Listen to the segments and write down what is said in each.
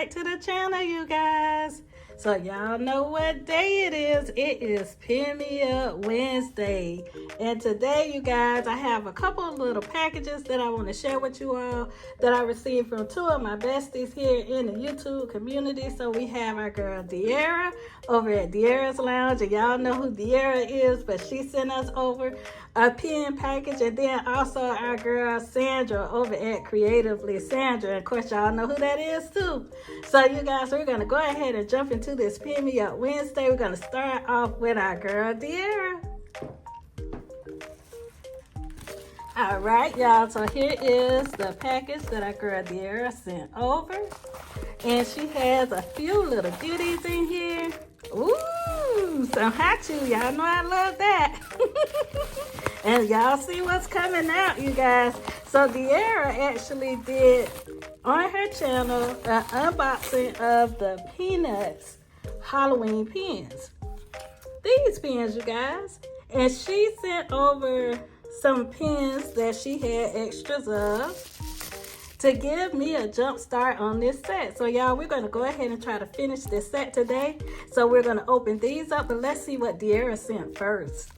back to the channel, you guys. So y'all know what day it is. It is pmuw Wednesday. And today, you guys, I have a couple of little packages that I want to share with you all that I received from two of my besties here in the YouTube community. So we have our girl De'Ara over at De'Ara's Lounge. And y'all know who De'Ara is, but she sent us over a pen package. And then also our girl Sandra over at Creatively Sandra. And of course, y'all know who that is too. So you guys, we're going to go ahead and jump into this pmuw Wednesday. We're going to start off with our girl De'Ara. All right, y'all, so here is the package that our girl De'Ara sent over. And she has a few little goodies in here. Ooh, some hot chew. Y'all know I love that. And y'all see what's coming out, you guys. So De'Ara actually did on her channel an unboxing of the Peanuts Halloween pens. These pens, you guys. And she sent over some pens that she had extras of to give me a jump start on this set. So y'all, we're going to go ahead and try to finish this set today. So we're going to open these up, but let's see what De'Ara sent first.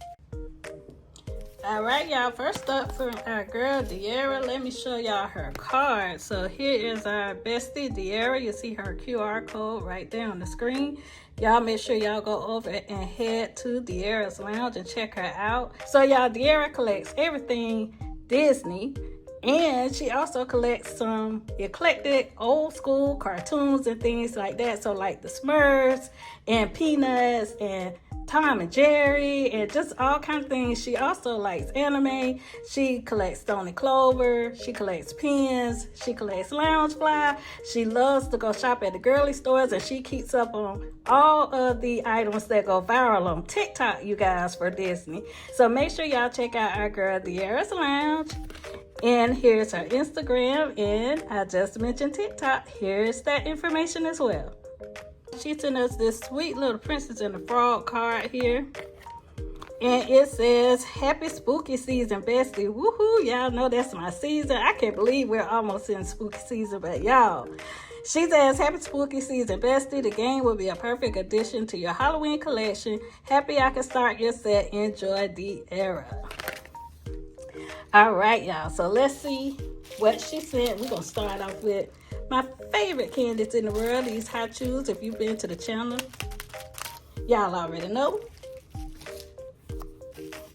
All right, y'all, first up from our girl De'Ara, let me show y'all her card. So here is our bestie De'Ara. You see her QR code right there on the screen. Y'all make sure y'all go over and head to De'Ara's Lounge and check her out. So y'all, De'Ara collects everything Disney, and she also collects some eclectic old school cartoons and things like that. So like the Smurfs and Peanuts and Tom and Jerry and just all kinds of things. She also likes anime. She collects Stony Clover. She collects pens. She collects Loungefly. She loves to go shop at the girly stores, and she keeps up on all of the items that go viral on TikTok, you guys, for Disney. So make sure y'all check out our girl De'Ara's Lounge. And here's her Instagram, and I just mentioned TikTok. Here's that information as well. She sent us this sweet little Princess and the Frog card here. And it says, happy spooky season, bestie. Woohoo, y'all know that's my season. I can't believe we're almost in spooky season, but y'all. She says, happy spooky season, bestie. The game will be a perfect addition to your Halloween collection. Happy I can start your set. Enjoy De'Ara. All right, y'all. So let's see what she sent. We're going to start off with my favorite candies in the world, these hot chews. If you've been to the channel, y'all already know.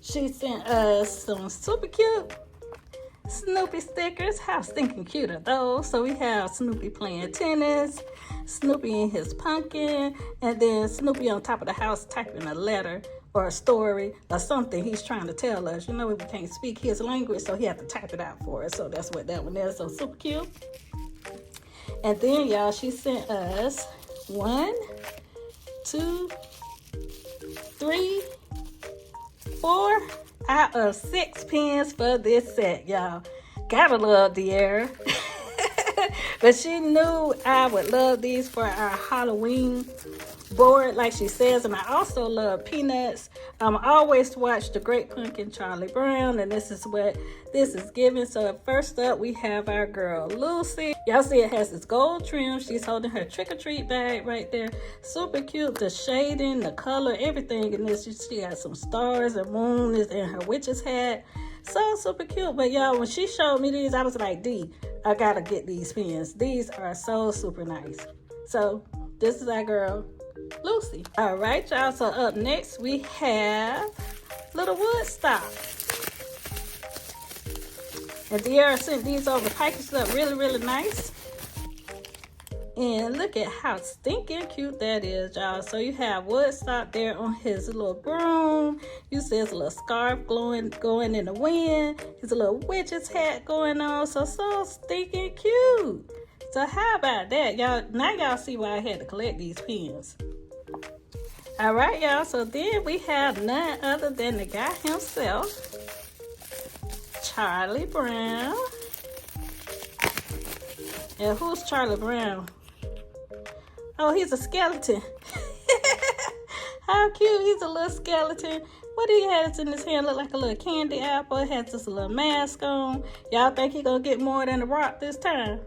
She sent us some super cute Snoopy stickers. How stinking cute are those? So we have Snoopy playing tennis, Snoopy in his pumpkin, and then Snoopy on top of the house typing a letter or a story or something he's trying to tell us. You know, we can't speak his language, so he had to type it out for us. So that's what that one is. So super cute. And then, y'all, she sent us 1, 2, 3, 4 out of 6 pens for this set, y'all. Gotta love De'Ara. But she knew I would love these for our Halloween board, like she says. And I also love Peanuts. I always watch The Great Pumpkin, Charlie Brown, and this is what this is giving. So first up, we have our girl Lucy. Y'all see it has this gold trim. She's holding her trick-or-treat bag right there. Super cute. The shading, the color, everything in this. She got some stars and moon in her witch's hat. So super cute. But y'all, when she showed me these, I was like, D, I gotta get these pens. These are so super nice. So this is our girl Lucy. All right, y'all, so up next we have little Woodstock. And De'Ara sent these over packaged up really nice. And look at how stinking cute that is, y'all. So you have Woodstock there on his little broom. You see his little scarf going in the wind. His little witch's hat going on. So stinking cute. So how about that, y'all? Now y'all see why I had to collect these pens. All right, y'all. So then we have none other than the guy himself, Charlie Brown. And who's Charlie Brown? Oh, he's a skeleton. How cute. He's a little skeleton. What do he have in his hand? Look like a little candy apple. It has just a little mask on. Y'all think he gonna get more than The Rock this time?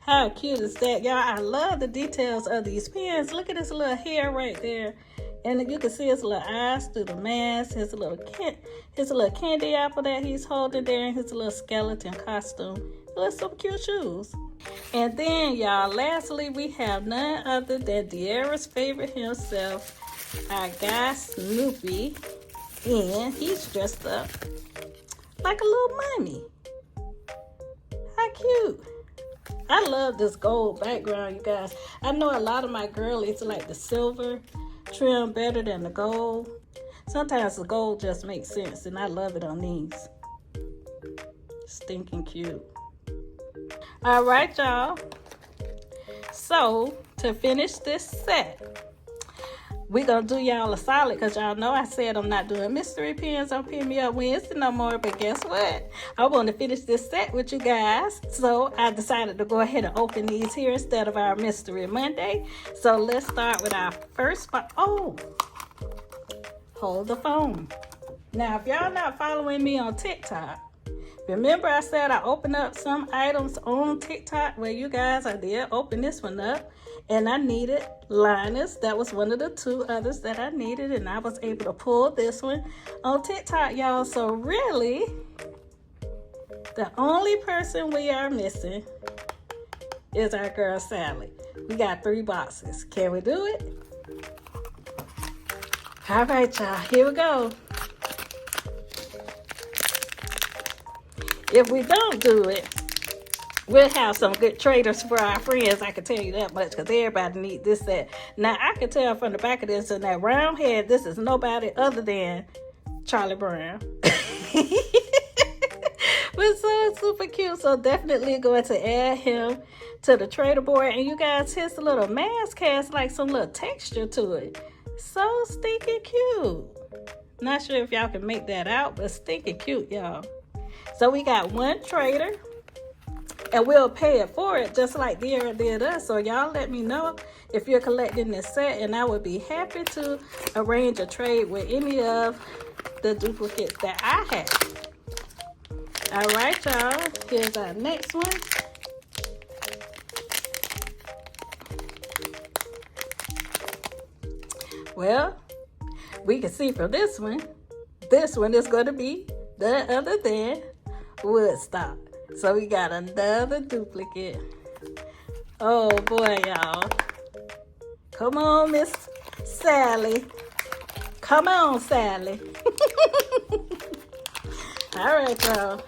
How cute is that, y'all? I love the details of these pins. Look at his little hair right there. And you can see his little eyes through the mask, his little candy apple that he's holding there, and his little skeleton costume. Look, some cute shoes. And then, y'all, lastly, we have none other than De'Ara's favorite himself, our guy Snoopy. And he's dressed up like a little mummy. How cute. I love this gold background, you guys. I know a lot of my girlies like the silver trim better than the gold. Sometimes the gold just makes sense, and I love it on these. Stinking cute. All right, y'all. So, to finish this set, we're going to do y'all a solid because y'all know I said I'm not doing mystery pins on Pin Me Up Wednesday no more. But guess what? I want to finish this set with you guys. So I decided to go ahead and open these here instead of our Mystery Monday. So let's start with our first spot. Oh, hold the phone. Now, if y'all not following me on TikTok, remember I said I opened up some items on TikTok where you guys, I did open this one up. And I needed liners. That was one of the two others that I needed. And I was able to pull this one on TikTok, y'all. So really, the only person we are missing is our girl Sally. We got 3 boxes. Can we do it? All right, y'all. Here we go. If we don't do it, we'll have some good traders for our friends. I can tell you that much because everybody needs this set. Now, I can tell from the back of this and that round head, this is nobody other than Charlie Brown. But so super cute. So definitely going to add him to the trader board. And you guys, his little mask has like some little texture to it. So stinking cute. Not sure if y'all can make that out, but stinking cute, y'all. So we got 1 trader. And we'll pay it for it just like De'Ara did us. So y'all let me know if you're collecting this set, and I would be happy to arrange a trade with any of the duplicates that I have. All right, y'all. Here's our next one. Well, we can see from this one is going to be none other than Woodstock. So we got another duplicate. Oh boy, y'all. Come on, Miss Sally. Come on, Sally. All right, y'all.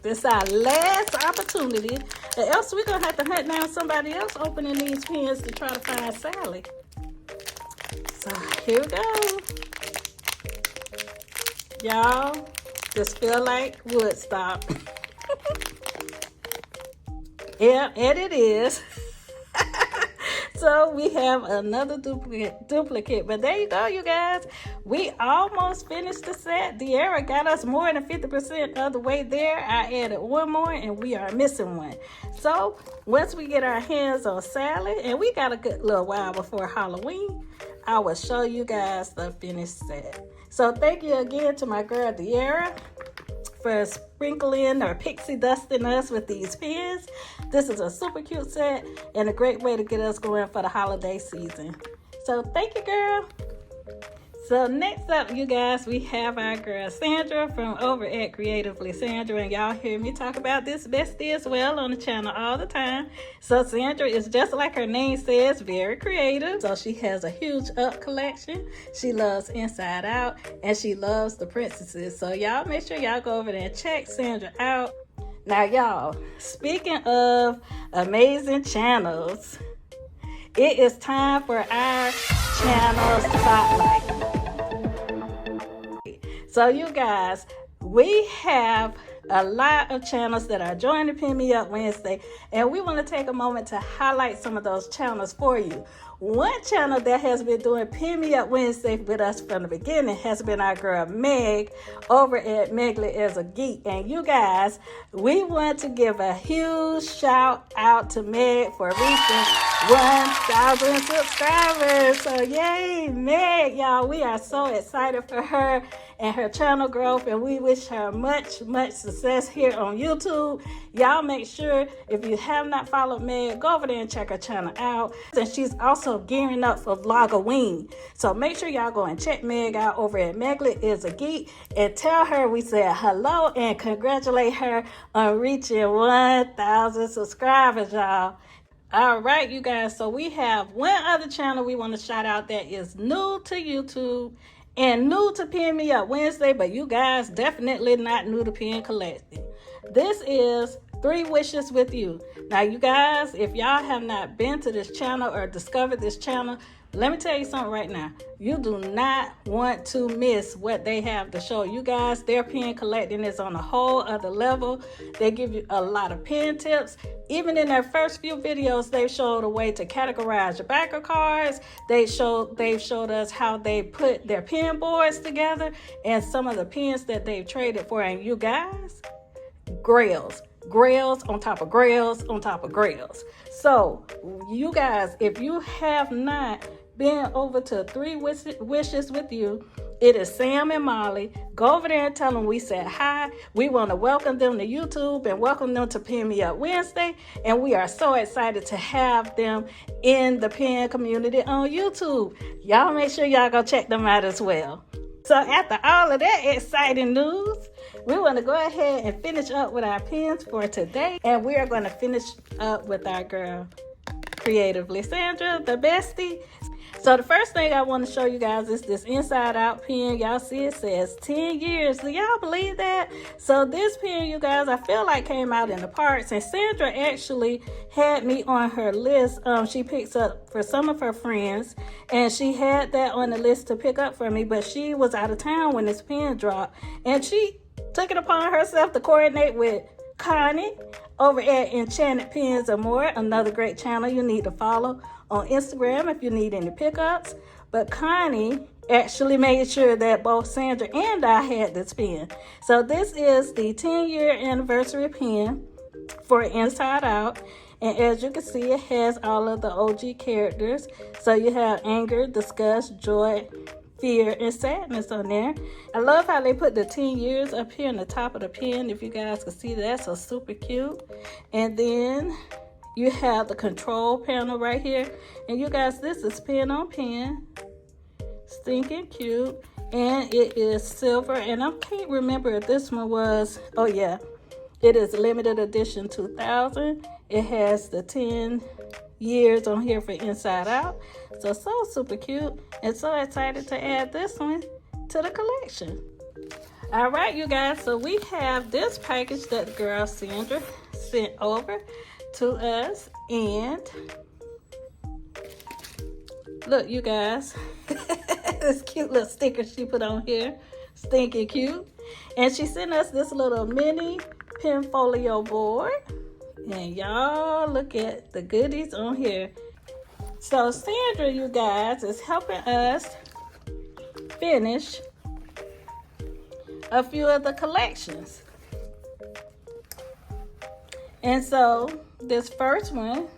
This is our last opportunity. Or else we're going to have to hunt down somebody else opening these pins to try to find Sally. So here we go. Y'all, just feel like Woodstock. Yeah, and it is. So we have another duplicate. But there you go, you guys. We almost finished the set. De'Ara got us more than 50% of the way there. I added 1 more, and we are missing 1. So once we get our hands on Sally, and we got a good little while before Halloween, I will show you guys the finished set. So thank you again to my girl De'Ara for sprinkling or pixie dusting us with these pins. This is a super cute set and a great way to get us going for the holiday season. So thank you, girl. So next up, you guys, we have our girl Sandra from over at Creatively Sandra, and y'all hear me talk about this bestie as well on the channel all the time. So Sandra is just like her name says, very creative. So she has a huge up collection. She loves Inside Out, and she loves the princesses. So y'all make sure y'all go over there and check Sandra out. Now y'all, speaking of amazing channels, it is time for our channel spotlight. So you guys, we have a lot of channels that are joining Pin Me Up Wednesday, and we want to take a moment to highlight some of those channels for you. One channel that has been doing Pin Me Up Wednesday with us from the beginning has been our girl Meg over at Megly as a Geek. And you guys, we want to give a huge shout out to Meg for reaching 1,000 subscribers. So yay, Meg, y'all. We are so excited for her. and her channel growth, and we wish her much success here on YouTube. Y'all make sure, if you have not followed Meg, go over there and check her channel out. And she's also gearing up for Vlogoween, so make sure y'all go and check Meg out over at Meglet is a Geek, and tell her we said hello and congratulate her on reaching 1,000 subscribers, y'all. All right, you guys, so we have one other channel we want to shout out that is new to YouTube and new to Pin Me Up Wednesday, but you guys definitely not new to Pin Collecting. This is 3 Wishes with You. Now, you guys, if y'all have not been to this channel or discovered this channel, let me tell you something right now. You do not want to miss what they have to show you guys. Their pin collecting is on a whole other level. They give you a lot of pin tips. Even in their first few videos, they've showed a way to categorize your backer cards. They've showed us how they put their pin boards together and some of the pins that they've traded for. And you guys, grails on top of grails on top of grails. So you guys, if you have not been over to 3 Wishes with You, it is Sam and Molly. Go over there and tell them we said hi. We want to welcome them to YouTube and welcome them to Pin Me Up Wednesday, and we are so excited to have them in the pin community on YouTube. Y'all make sure y'all go check them out as well. So after all of that exciting news, we want to go ahead and finish up with our pins for today. And we are going to finish up with our girl, Creatively Sandra, the bestie. So the first thing I want to show you guys is this inside out pin. Y'all see it says 10 years. Do y'all believe that? So this pin, you guys, I feel like came out in the parts. And Sandra actually had me on her list. She picks up for some of her friends. And she had that on the list to pick up for me. But she was out of town when this pin dropped. And she took it upon herself to coordinate with Connie over at Enchanted Pins and More, another great channel you need to follow on Instagram if you need any pickups. But Connie actually made sure that both Sandra and I had this pin. So this is the 10-year anniversary pin for Inside Out. And as you can see, it has all of the OG characters. So you have anger, disgust, joy, fear, and sadness on there. I love how they put the 10 years up here on the top of the pin. If you guys can see that, so super cute. And then you have the control panel right here. And you guys, this is pin on pin. Stinking cute. And it is silver. And I can't remember if this one was, oh yeah, it is limited edition 2000. It has the 10 years on here for Inside Out. So super cute, and so excited to add this one to the collection. All right, you guys, so we have this package that the girl Sandra sent over to us, and look, you guys, this cute little sticker she put on here, stinking cute. And she sent us this little mini pinfolio board, and y'all look at the goodies on here. So Sandra, you guys, is helping us finish a few of the collections. And so this first one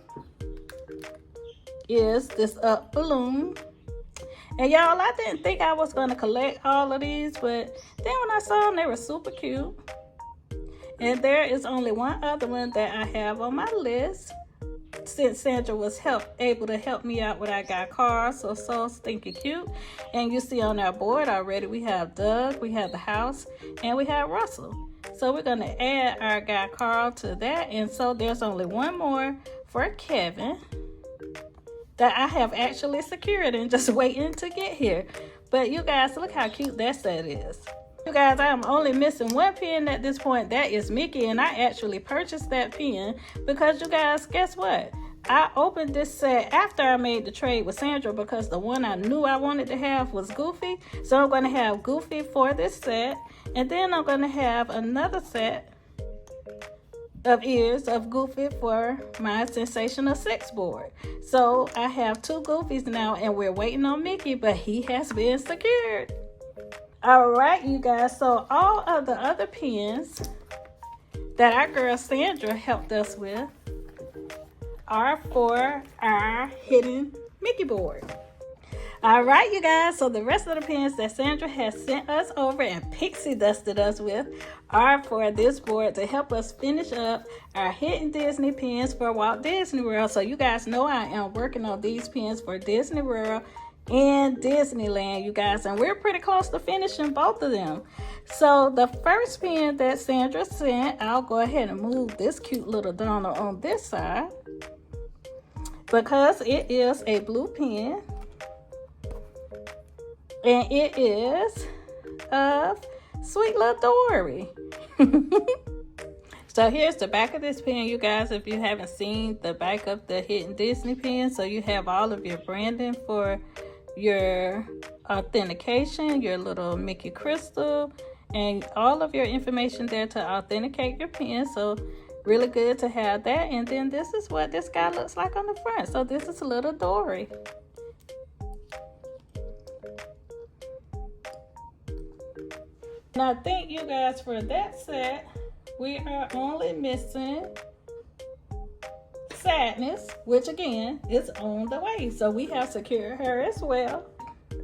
is this up balloon. And y'all, I didn't think I was going to collect all of these, but then when I saw them, they were super cute. And there is only one other one that I have on my list, since Sandra was able to help me out when I got cars. So stinking cute. And you see on our board already, we have Doug, we have the house, and we have Russell. So we're going to add our guy Carl to that. And so there's only one more for Kevin that I have actually secured and just waiting to get here. But you guys, look how cute that set is. You guys, I am only missing one pin at this point. That is Mickey, and I actually purchased that pin because, you guys, guess what? I opened this set after I made the trade with Sandra because the one I knew I wanted to have was Goofy. So I'm going to have Goofy for this set, and then I'm going to have another set of ears of Goofy for my Sensational 6 board. So I have 2 Goofies now, and we're waiting on Mickey, but he has been secured. All right, you guys, so all of the other pins that our girl Sandra helped us with are for our hidden Mickey board. All right, you guys, so the rest of the pins that Sandra has sent us over and pixie dusted us with are for this board to help us finish up our Hidden Disney pins for Walt Disney World. So you guys know I am working on these pins for Disney World and Disneyland, you guys, and we're pretty close to finishing both of them. So the first pin that Sandra sent, I'll go ahead and move this cute little Donald on this side because it is a blue pin. And it is of Sweet Little Dory. So here's the back of this pen, you guys, if you haven't seen the back of the Hidden Disney pen. So you have all of your branding for your authentication, your little Mickey crystal, and all of your information there to authenticate your pen. So really good to have that. And then this is what this guy looks like on the front. So this is Little Dory. And I think, you guys, for that set, we are only missing Sadness, which again is on the way. So we have secured her as well.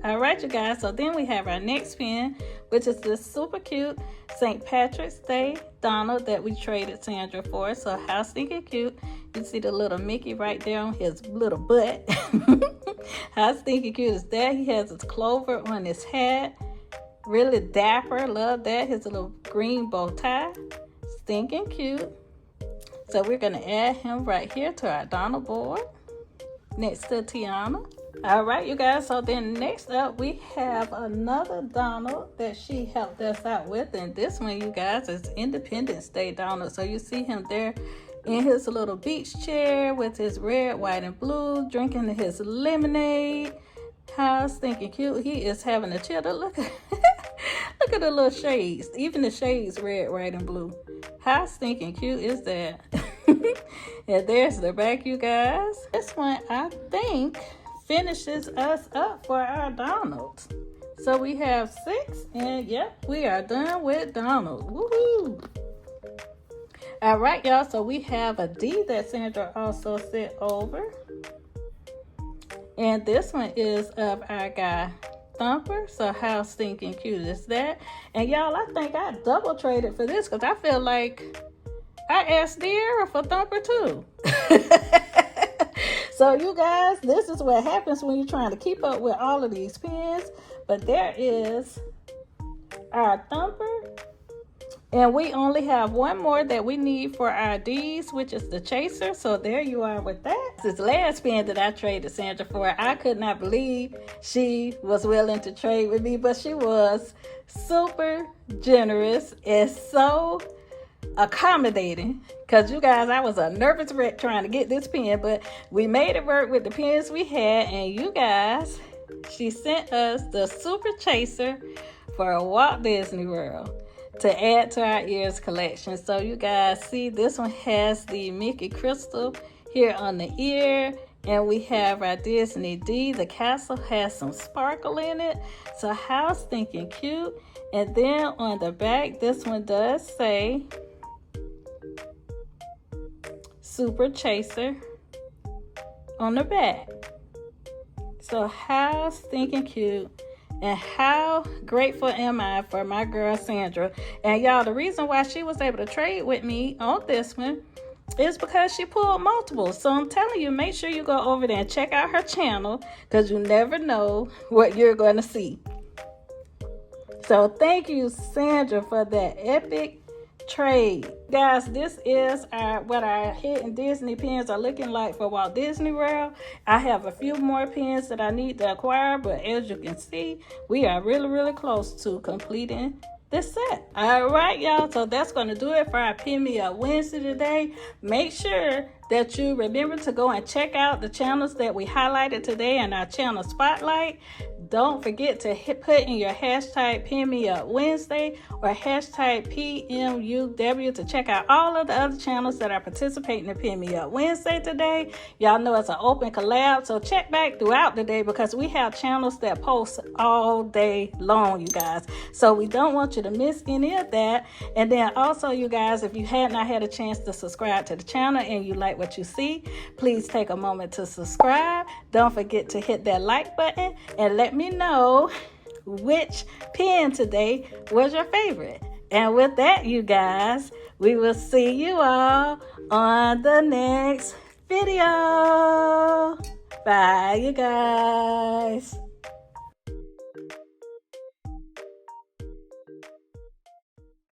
All right, you guys, so then we have our next pin, which is this super cute St. Patrick's Day Donald that we traded Sandra for. So how stinking cute. You see the little Mickey right there on his little butt. How stinking cute is that? He has his clover on his hat. Really dapper, love that. His little green bow tie, stinking cute. So we're gonna add him right here to our Donald board next to Tiana. All right, you guys, so then next up we have another Donald that she helped us out with, and this one, you guys, is Independence Day Donald. So you see him there in his little beach chair with his red, white, and blue, drinking his lemonade. How stinking cute. He is having a chill. Look at look at the little shades. Even the shades red, white, and blue. How stinking cute is that? And there's the back, you guys. This one, I think, finishes us up for our Donalds. So we have 6, and yep, we are done with Donald. Woohoo! All right, y'all, so we have a D that Sandra also sent over. And this one is of our guy Thumper. So how stinking cute is that? And y'all, I think I double traded for this because I feel like I asked De'Ara for Thumper too. So you guys, this is what happens when you're trying to keep up with all of these pins. But there is our Thumper. And we only have one more that we need for our D's, which is the Chaser. So there you are with that. This last pin that I traded Sandra for, I could not believe she was willing to trade with me, but she was super generous and so accommodating. Because you guys, I was a nervous wreck trying to get this pin, but we made it work with the pins we had. And you guys, she sent us the Super Chaser for Walt Disney World to add to our ears collection. So you guys see, this one has the Mickey crystal here on the ear, and we have our Disney D. The castle has some sparkle in it, so how stinking cute. And then on the back, this one does say Super Chaser on the back. So how stinking cute. And how grateful am I for my girl Sandra. And y'all, the reason why she was able to trade with me on this one is because she pulled multiples. So I'm telling you, make sure you go over there and check out her channel, because you never know what you're going to see. So thank you, Sandra, for that epic trade. Guys, this is what our Hidden Disney pins are looking like for Walt Disney World. I have a few more pins that I need to acquire, but as you can see, we are really close to completing this set. All right, y'all, so that's going to do it for our Pin Me Up Wednesday today. Make sure that you remember to go and check out the channels that we highlighted today in our channel spotlight. Don't forget to put in your hashtag Pin Me Up Wednesday or hashtag PMUW to check out all of the other channels that are participating in Pin Me Up Wednesday today. Y'all know it's an open collab, so check back throughout the day because we have channels that post all day long, you guys. So we don't want you to miss any of that. And then also, you guys, if you had not had a chance to subscribe to the channel and you like what you see, please take a moment to subscribe. Don't forget to hit that like button and let me know which pen today was your favorite. And with that, you guys, we will see you all on the next video. Bye, you guys.